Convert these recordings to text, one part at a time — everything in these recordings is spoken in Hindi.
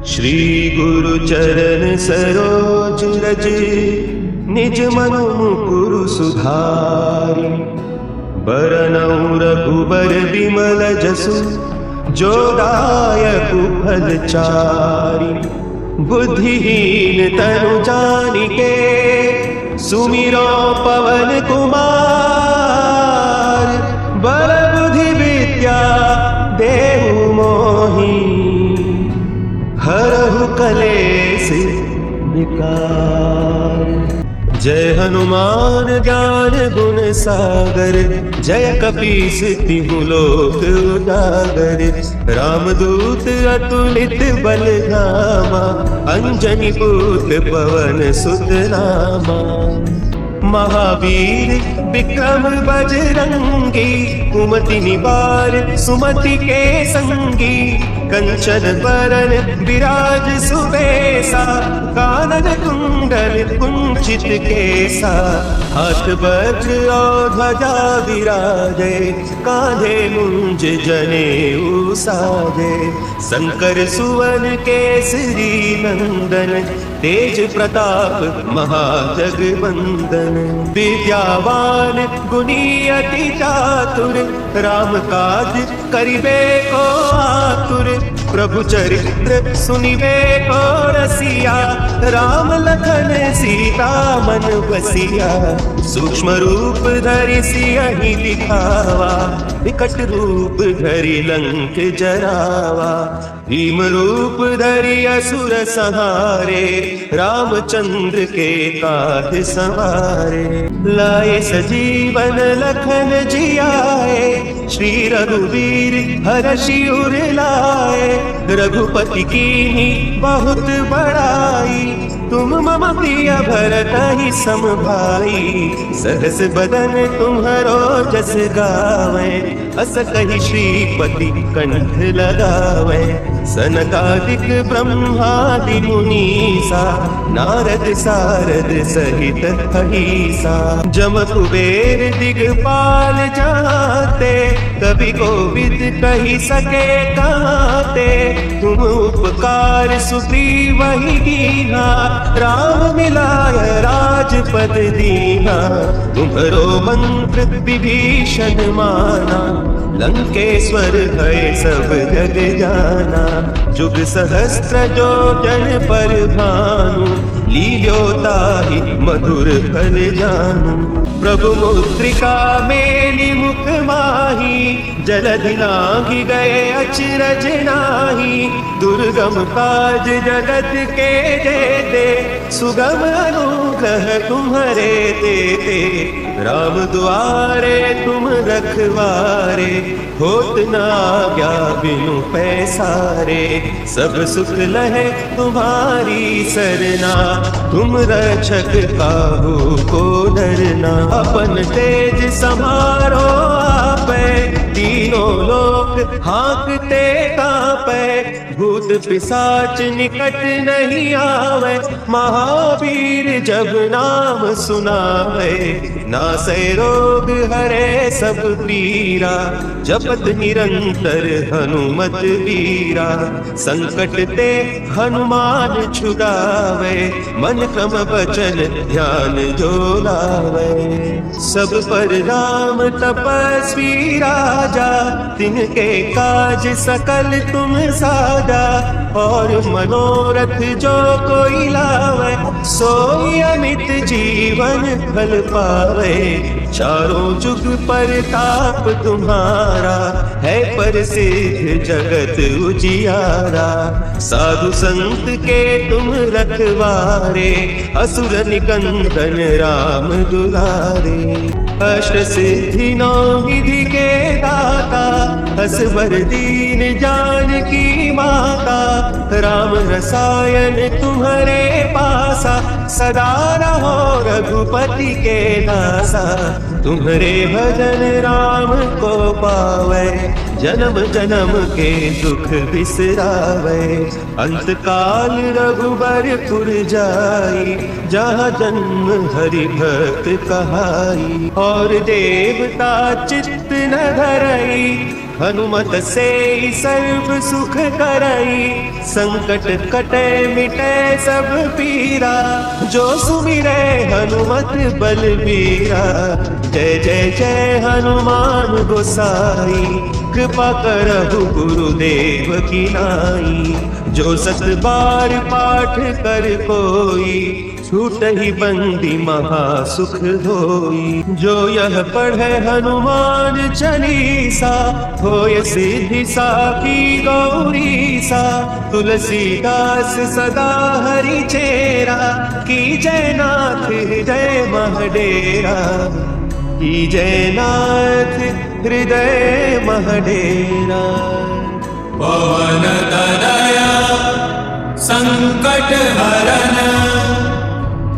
श्री गुरु चरण सरोज रज निज मनु मुकुरु सुधारि। बरनउँ रघुबर विमल जसु जो दायकु फल चारि। बुद्धिहीन तनु जानिके सुमिरो पवन कुमार। बल बुद्धि विद्या देहु मोहि हरहु कलेश विकार। जय हनुमान ज्ञान गुण सागर। जय कपीस तिहु लोक उजागर। रामदूत अतुलित बल धामा। अंजनी पुत्र पवन सुत नामा। महावीर विक्रम बजरंगी। कुमति निवार सुमति के संगी। कंचन बरन विराज सुबेसा। कानन कुंडल कुंचित केसा। हाथ वज्र और ध्वजा विराजे। कांधे मुंज जनेऊ साजे। शंकर सुवन केसरी नंदन। तेज प्रताप महाजगवंदन। विद्यावान गुणी अति चातुर। राम काज करिबे को आतुर। प्रभु चरित्र सुनिबे को रसिया। राम लखन सीता मन बसिया। सूक्ष्म रूप धरि सियहि दिखावा। विकट रूप धरि लंक जरावा। भीम रूप धरि असुर संहारे। रामचंद्र के काज संवारे। लाए सजीवन लखन जियाए। श्री रघुवीर हरषि उर लाए। रघुपति कीन्ही बहुत बड़ाई। तुम मम प्रिय भरतहि सम भाई। सहस बदन तुम्हरो जस गावे। अस कहि श्रीपति कंठ लगावे। सनकादिक ब्रह्मादि मुनीसा। नारद सारद सहित अहिसा। जम कुबेर दिगपाल जाते। कवि कोविद कहि सके काते। तुम उपकार सुग्रीव ही कीन्हा। राम मिलाय राजपद दीन्हा। तुम्हरो मंत्र विभीषण माना। लंकेश्वर भय सब जग जाना। जुग सहस्त्र जो जन पर भानु। लील्योताहि मधुर फल जानू। प्रभु मुद्रिका मेलि मुख माही। जलधि लांघि गए अचरज नाही। दुर्गम काज जगत के जेते। सुगम अनुग्रह तुम्हरे तेते। राम दुआरे तुम रखवारे। होत न आज्ञा बिनु पैसारे। सब सुख लहे तुम्हारी सरना। तुम रक्षक काहू को डरना। अपन तेज समारो आपे। तीनों लोक हाँकते कांपे। भूत पिशाच निकट नहीं आवे। महावीर जब नाम सुनावे। नासै रोग हरे सब पीरा। जपत निरंतर हनुमत वीरा। संकट ते हनुमान छुड़ावे। मन क्रम बचन ध्यान जो लावे। सब पर राम तपस्वी राजा। तिनके काज सकल तुम साजा। और मनोरथ जो कोई लावे। सोई अमित जीवन फल पावे। चारों जुग परताप तुम्हारा। है प्रसिद्ध जगत उजियारा। साधु संत के तुम रखवारे। असुर निकंदन राम दुलारे। अष्ट सिद्धि नौ निधि के दाता। असवर दीन जानकी माता। राम रसायन तुम्हारे पासा। सदा रहो रघुपति के दासा। तुम्हारे भजन राम को पावे। जन्म जन्म के दुख बिसरावे। अंत काल रघुबरपुर जाई। जहाँ जन्म हरि भक्त कहाई। और देवता चित्त न धरई। हनुमत से सर्व सुख करई, संकट कटे मिटे सब पीरा, जो सुमिरे हनुमत बलबीरा। जय जय जय हनुमान गोसाई, कृपा करहु गुरुदेव की नाई। जो सत बार पाठ कर कोई, छूट ही बंदी महा सुख होई। जो यह पढ़े हनुमान चालीसा, होय सिद्धि साखी गौरी सा। तुलसीदास सदा हरि चेरा, की जय नाथ हृदय महडेरा, की जय नाथ हृदय महडेरा। पवन तनया संकट हरन,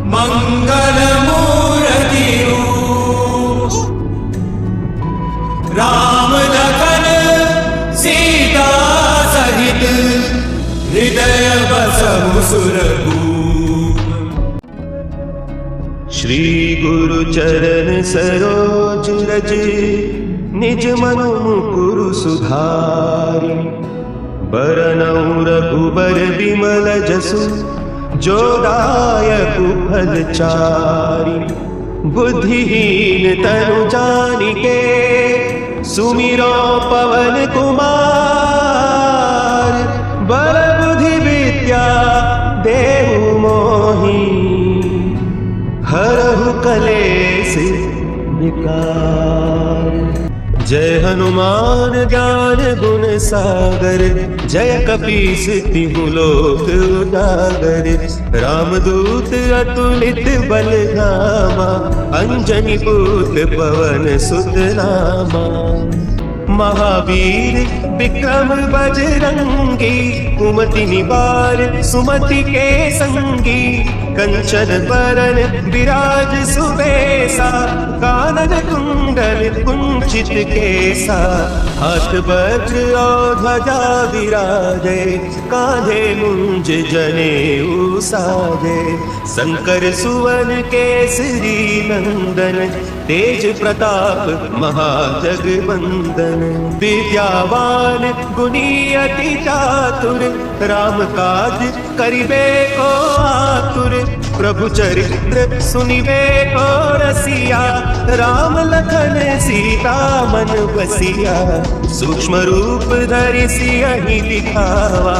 मंगल मूर्ति रूप। राम लखन सीता सहित, हृदय बसहु सुरभूप। श्री गुरु चरण सरोज रज, निज मनु मुकुरु सुधारि। बरनउँ रघुबर बिमल जसु, जो दायक फल चारि। बुद्धिहीन तनु जानिके, सुमिरो पवन कुमार। बल बुद्धि विद्या देहु मोहि, हरहु कलेस विकार। जय हनुमान ज्ञान गुण सागर, जय कपीस तिहु लोक उजागर। रामदूत अतुलित बल धामा, अंजनी पुत्र पवन सुत नामा। महावीर विक्रम बजरंगी, कुमति निवार सुमति के संगी। कंचन बरन विराज सुबेसा, कानन कुंडल कुंचित केसा। हाथ वज्र और ध्वजा विराजे, कांधे मुंज जनेऊ साजे। शंकर सुवन केसरी नंदन, तेज प्रताप महाजगवंदन। विद्यावान गुणी अति चातुर, राम काज करिबे को आतुर। प्रभु चरित्र सुनिबे को रसिया, राम लखन सीता मन बसिया। सूक्ष्म रूप धरि सियहि दिखावा,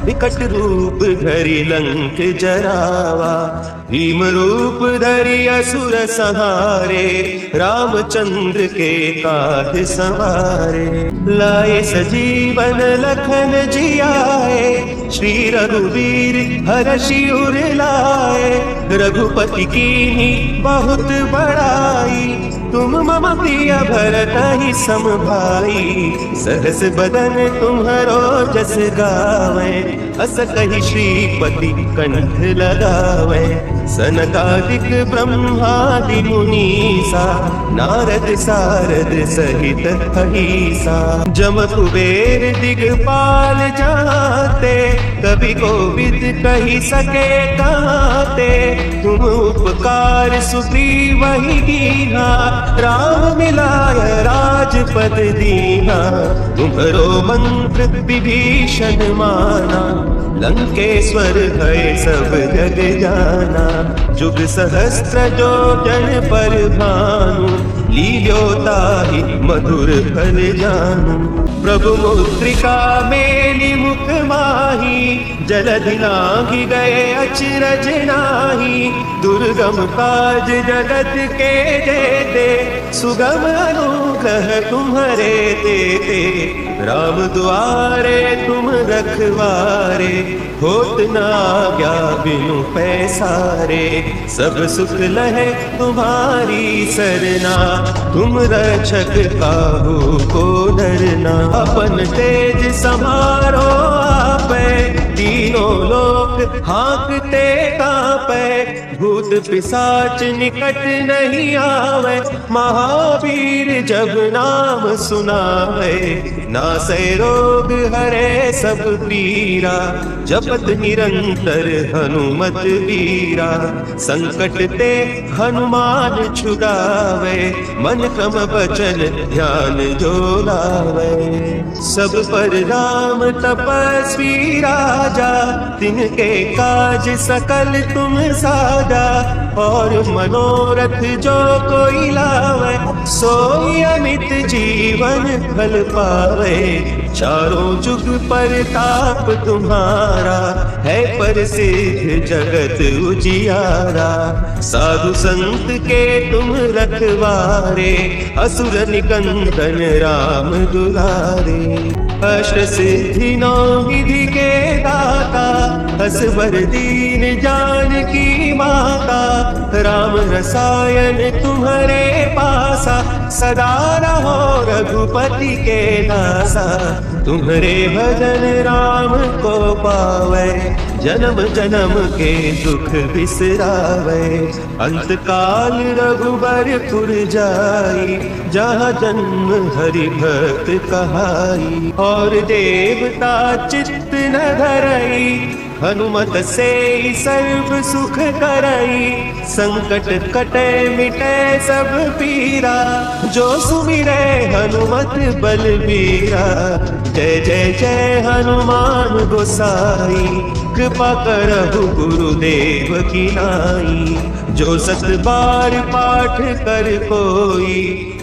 विकट रूप धरि लंक जरावा। भीम रूप धरि असुर संहारे, रामचंद्र के काज संवारे। लाए सजीवन लखन जियाए, श्री रघुवीर हरषि उर लाए। रघुपति कीन्ही बहुत बड़ाई, तुम मम प्रिय भरतहि सम भाई। सहस बदन तुम्हरो जस गावे, अस कहि श्रीपति कंठ लगावे। सनकादिक ब्रह्मादि मुनीसा, नारद सारद सहित अहिसा। जम कुबेर दिगपाल जाते, कवि कोविद कहि सके काते। तुम उपकार सुग्रीव ही कीन्हा, राम मिलाय राजपद दीन्हा। तुम्हरो मंत्र विभीषण माना, लंकेश्वर भय सब जग जाना। जुग सहस्त्र जो जन पर भानु, लील्योताहि मधुर फल जानू। प्रभु मुद्रिका मेलि मुख माही, जलधि लांघि गए अचरज नाहि। दुर्गम काज जगत के जेते, सुगम अनुग्रह तुम्हरे तेते। राम दुआरे तुम रखवारे, होत न आज्ञा बिनु पैसारे। सब सुख लहे तुम्हारी सरना, तुम रक्षक काहू को डरना। अपन तेज समारो आपै, तीनों लोक हाँकते कांपै। भूत पिशाच निकट नहीं आवे, महावीर जब नाम सुनावे, नासै रोग हरे सब पीरा, जपत निरंतर हनुमत वीरा, संकट ते हनुमान छुड़ावे, मन क्रम वचन ध्यान जो लावे। सब पर राम तपस्वी राजा, तिनके काज सकल तुम साजा, और मनोरथ जो कोई लावे, सोई अमित जीवन फल पावे। चारों जुग परताप तुम्हारा, है प्रसिद्ध जगत उजियारा, साधु संत के तुम रखवारे, असुर निकंदन राम दुलारे। अष्ट सिद्धि नौ निधि के दाता, असवर दीन जानकी माता, राम रसायन तुम्हारे पासा, सदा रहो रघुपति के दासा। तुम्हारे भजन राम को पावे, जन्म जन्म के दुख बिसरावे। अंत काल रघुबरपुर जाई, जहाँ जन्म हरि भक्त कहाई, और देवता चित्त न धरई, हनुमत से सर्व सुख करई। संकट कटे मिटे सब पीरा, जो सुमिरे हनुमत बलबीरा। जय जय जय हनुमान गोसाई, कृपा करहु गुरुदेव की नाई। जो सत बार पाठ कर कोई,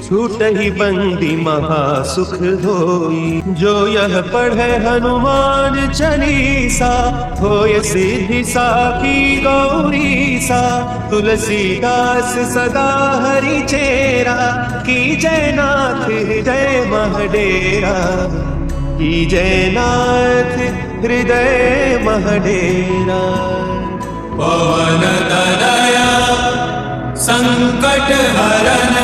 छूट ही बंदी महा सुख होई। जो यह पढ़े हनुमान चालीसा, होय सिद्धि साखी गौरीसा। तुलसीदास सदा हरि चेरा, की जय नाथ हृदय महडेरा। की जय नाथ हृदय महडेरा। पवन तनया संकट हरन,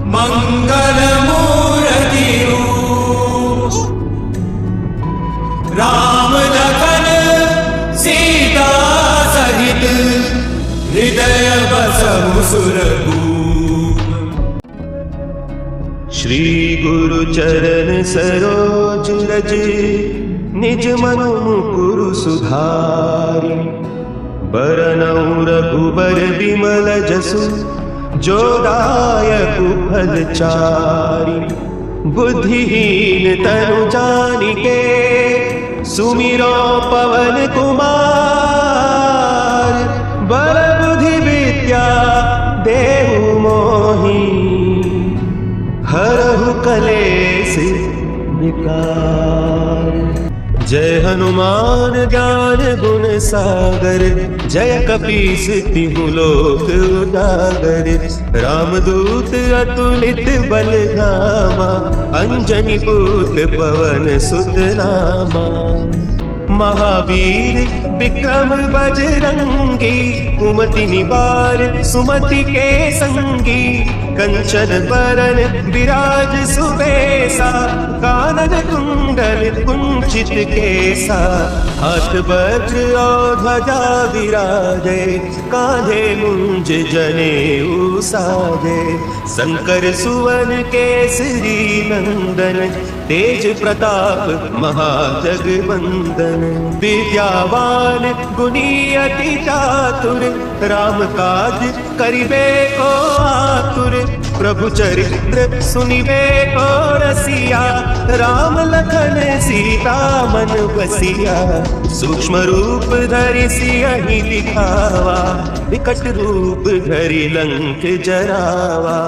मंगल मूर्ति रूप। राम लखन सीता सहित, हृदय बसहु सुरभूप। श्री गुरु चरण सरोज रज, निज मनु मुकुरु सुधारि। बरनउँ रघुबर बिमल जसु, जो दायक फल चारि। बुद्धिहीन तनु जानिके, सुमिरो पवन कुमार। बल बुद्धि विद्या देहु मोहि, हरहु कलेश विकार। जय हनुमान ज्ञान गुण सागर, जय कपीस तिहु लोक उजागर। रामदूत अतुलित बल धामा, अंजनी पुत्र पवन सुत नामा। महावीर विक्रम बजरंगी, कुमति निवार सुमति के संगी। कंचन बरन विराज सुबेसा, कानन कुंडल कुंचित केसा। हाथ वज्र और ध्वजा विराजे, कांधे मुंज जनेऊ साजे। शंकर सुवन केसरी नंदन, तेज प्रताप महाजगवंदन। विद्यावान गुणी अति चातुर, राम काज करिबे को आतुर। प्रभु चरित्र सुनिबे को रसिया, राम लखन सीता मन बसिया। सूक्ष्म रूप धरि सियहि दिखावा, विकट रूप धरि लंक जरावा।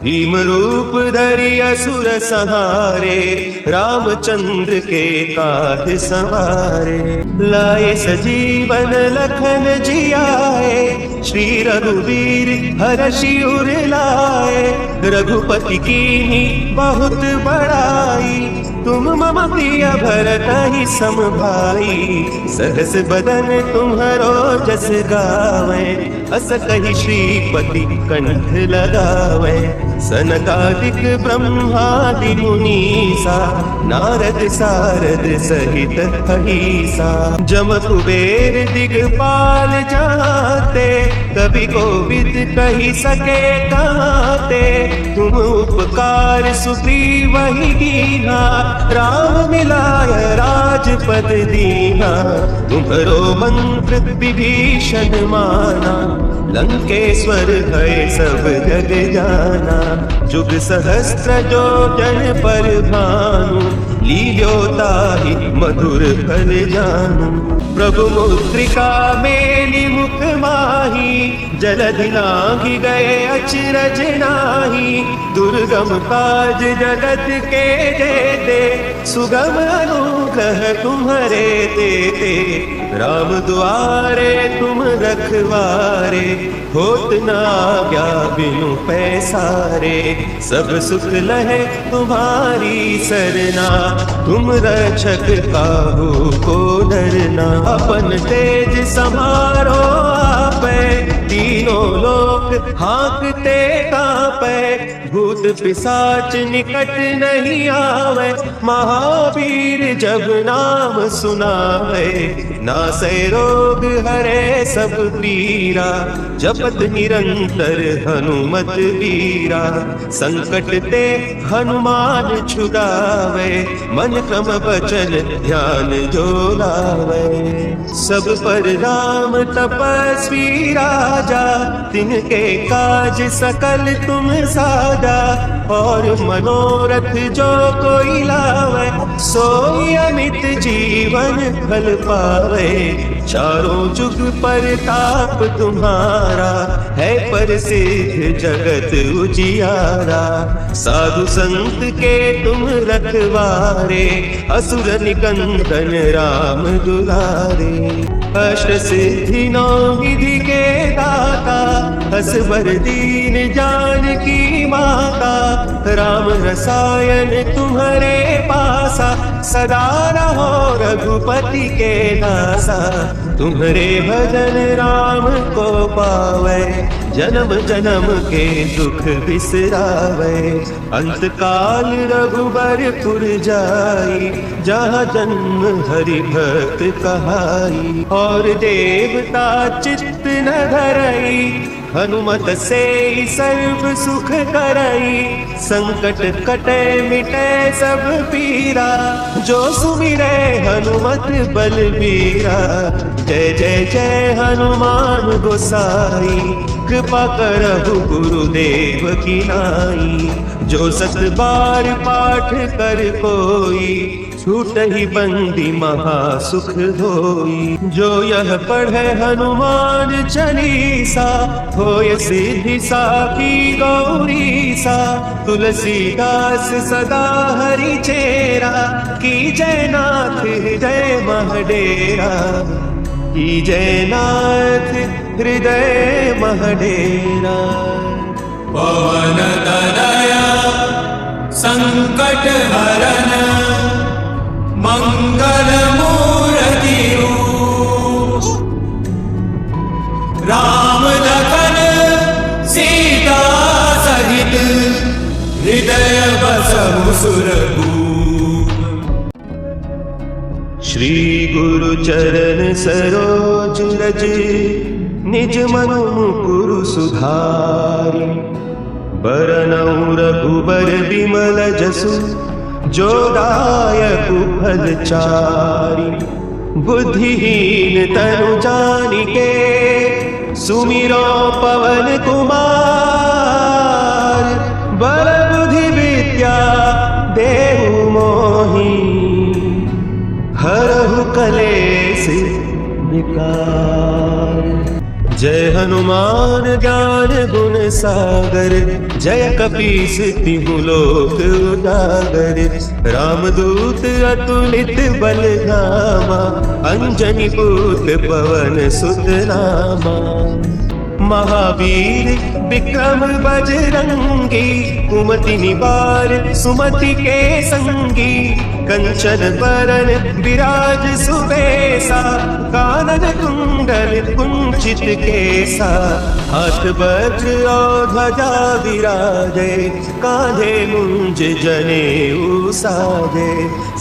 भीम रूप धरि असुर संहारे, रामचंद्र के काज संवारे। लाए सजीवन लखन जियाए, श्री रघुवीर हरषि उर लाए। रघुपति कीन्ही बहुत बड़ाई, तुम मम प्रिय भरतहि सम भाई। सहस बदन तुम्हरो जस गावे, अस कहि श्रीपति कंठ लगावे। सनकादिक ब्रह्मादि मुनीसा नारद सारद सहित अहिसा जम कुबेर दिगपाल जाते कभी कोविद कही सके काते तुम उपकार सुग्रीव वही कीना राम मिलाय राजपद दीना तुम्हरो मंत्र विभीषण माना लंकेश्वर है सब जग जाना जुग सहस्त्र जो जन पर भानु लील्योता ही मधुर फल जानू प्रभु मुद्रिका मेली मुख माही जलधि लांघि गए अचरज नाही दुर्गम काज जगत के जेते सुगम अनुग्रह तुम्हारे देते राम द्वारे तुम रखवारे होत न आज्ञा बिनु पैसारे सब सुख लहे तुम्हारी सरना तुम रक्षक काहू को डरना अपन तेज समारो आपे तीनों लोक हाँकते कांपे भूत पिशाच निकट नहीं आवे महावीर जब नाम सुनावे नासै रोग हरे सब पीरा जपत निरंतर हनुमत वीरा संकट ते हनुमान छुड़ावे मन क्रम बचन ध्यान जो लावे सब पर राम तपस्वी राजा तिनके काज सकल तुम साजा और मनोरथ जो कोई लावे सोई अमित जीवन फल पावे चारों जुग परताप तुम्हारा है प्रसिद्ध जगत उजियारा साधु संत के तुम रखवारे असुर निकंदन राम दुलारे अष्ट सिद्धि नौ निधि के दाता असवर दीन जानकी माता राम रसायन तुम्हारे पासा सदा रहो रघुपति के दासा तुम्हारे भजन राम को पावे जन्म जन्म के दुख बिसरावे अंत काल रघुबरपुर जाई जहाँ जन्म हरि भक्त कहाई और देवता चित्त न धरई हनुमत से सर्व सुख करई संकट कटे मिटे सब पीरा जो सुमिरे हनुमत बलबीरा जय जय जय हनुमान गोसाई कृपा करहु गुरुदेव की नाई जो सत बार पाठ कर कोई छूट ही बंदी महा सुख होई जो यह पढ़े हनुमान चालीसा होय सिद्धि साखी गौरी सा तुलसीदास सदा हरि चेरा की जय नाथ हृदय महडेरा की जय नाथ हृदय महडेरा पवन तनया संकट हरन मंगल मूर्ति राम लखन सीता सहित हृदय बसहु सुरभूप श्री गुरु चरण सरोज रज निज मनु मुकुरु सुधारि बरनउँ रघुबर विमल जसु जो दायकु फल चारि बुद्धिहीन तनु जानिके सुमिरो पवन कुमार बल बुद्धि विद्या देहु मोहि हरहु कलेश विकार जय हनुमान ज्ञान गुण सागर जय कपीस तिहु लोक उजागर रामदूत अतुलित बल धामा अंजनी पुत्र पवन सुत नामा महावीर विक्रम बजरंगी, कुमति निवार सुमति के संगी, कंचन बरन विराज सुबेसा, कानन कुंडल कुंचित केसा, हाथ वज्र और ध्वजा विराजे, कांधे मुंज जनेऊ साजे,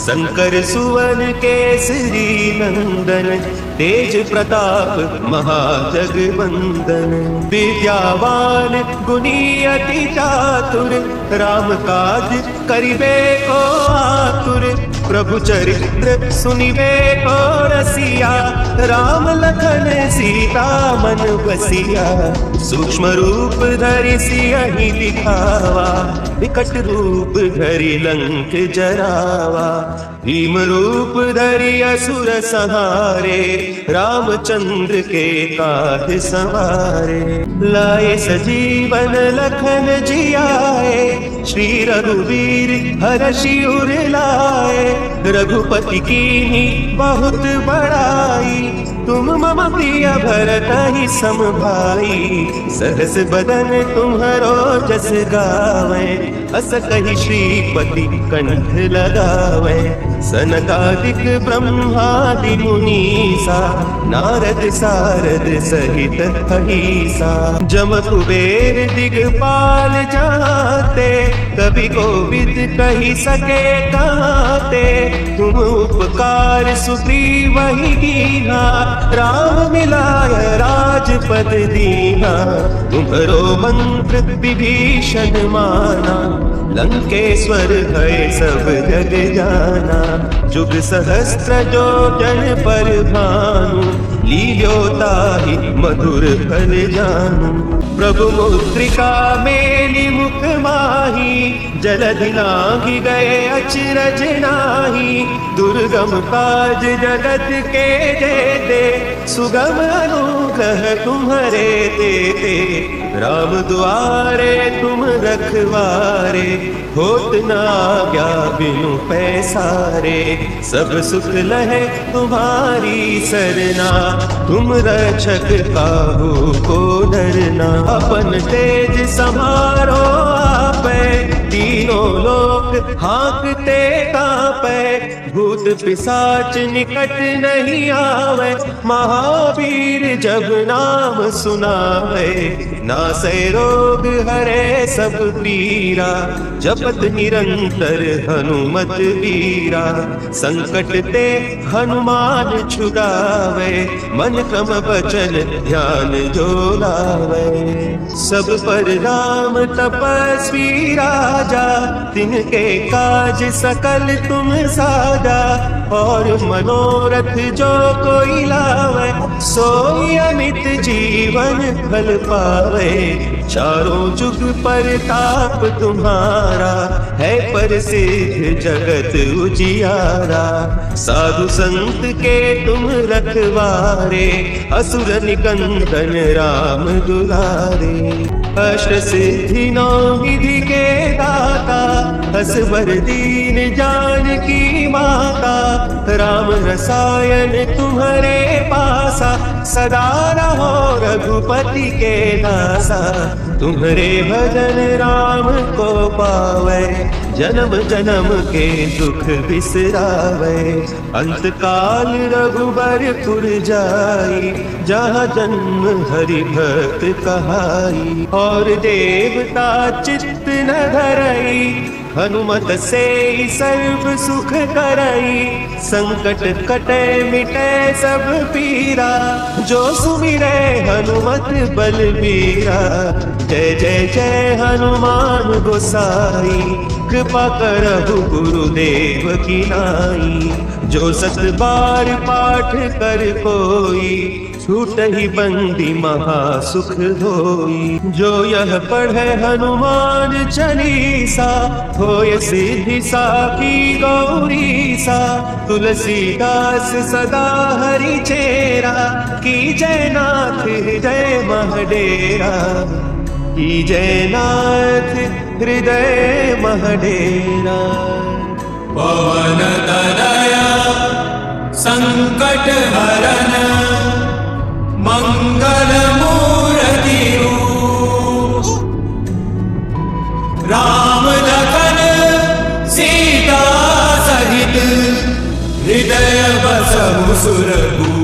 शंकर सुवन केसरी नंदन, तेज प्रताप महाजगवंदन, विद्यावान गुणी अति चातुर, राम काज करिबे को आतुर, प्रभु चरित्र सुनिबे को रसिया, राम लखन सीता मन बसिया, सूक्ष्म रूप धरि सियहि दिखावा, विकट रूप धरि लंक जरावा, भीम रूप धरि असुर संहारे, रामचंद्र के काज संवारे, लाए सजीवन लखन जियाए, श्री रघुवीर हरषि उर लाए, रघुपति कीन्ही बहुत बड़ाई, तुम मम प्रिय भरत ही सम भाई, सहस बदन तुम्हरो जस गावे, अस कहि श्रीपति कंठ लगावे, सनकादिक ब्रह्मादि मुनीसा, नारद सारद सहित अहिसा, जम कुबेर दिगपाल जाते, कवि कोविद कहि सके कहते, तुम उपकार सुग्रीव ही कीन्हा, राम मिलाय राजपद दीना, तुम्हरो मंत्र विभीषण माना, लंकेश्वर है सब जग जाना, जुग सहस्त्र जो जन पर भानु, लील्यो ताहि मधुर फल जानू, प्रभु मुद्रिका मेलि मुख माही, जलधि लांघि गए अचरज नाही, दुर्गम काज जगत के जेते, सुगम अनुग्रह तुम्हरे तेते, राम दुआरे तुम रखवारे, होत न आज्ञा बिनु पैसारे, सब सुख लहे तुम्हारी सरना, तुम रक्षक काहू को डरना, अपन तेज समारो आपे, तीनों लोक हाँकते कांपे, भूत पिशाच निकट नहीं आवे, महावीर जब नाम सुनावे, नासै रोग हरे सब पीरा, जपत निरंतर हनुमत वीरा, संकट ते हनुमान छुड़ावे, मन क्रम वचन ध्यान जो लावे, सब पर राम तपस्वी राजा, तिनके काज सकल तुम साजा, और मनोरथ जो कोई लावे, सोई अमित जीवन फल पावे, चारों जुग परताप तुम्हारा, है प्रसिद्ध जगत उजियारा, साधु संत के तुम रखवारे, असुर निकंदन राम दुलारे, अष्ट सिद्धि नौ निधि के दाता, असवर दीन जानकी माता, राम रसायन तुम्हारे पासा, सदा रहो रघुपति के दासा, तुम्हारे भजन राम को पावे, जन्म जन्म के दुख बिसरावे, अंत काल रघुबरपुर जाई, जहाँ जन्म हरि भक्त कहाई, और देवता चित्त न धरई, हनुमत से सर्व सुख करई, संकट कटे मिटे सब पीरा, जो सुमिरे हनुमत बलबीरा, जय जय जय हनुमान गोसाई, कृपा करहु गुरुदेव की नाई, जो सत बार पाठ कर कोई, छूट ही बंदी महा सुख होई, जो यह पढ़े हनुमान चालीसा, होय सिद्धि साखी गौरी सा, तुलसीदास सदा हरि चेरा, की जय नाथ हृदय महडेरा, की जय नाथ हृदय महडेरा। पवन तनया संकट हरन मंगल मूर्ति राम लखन सीता सहित हृदय बसहु सुरभूप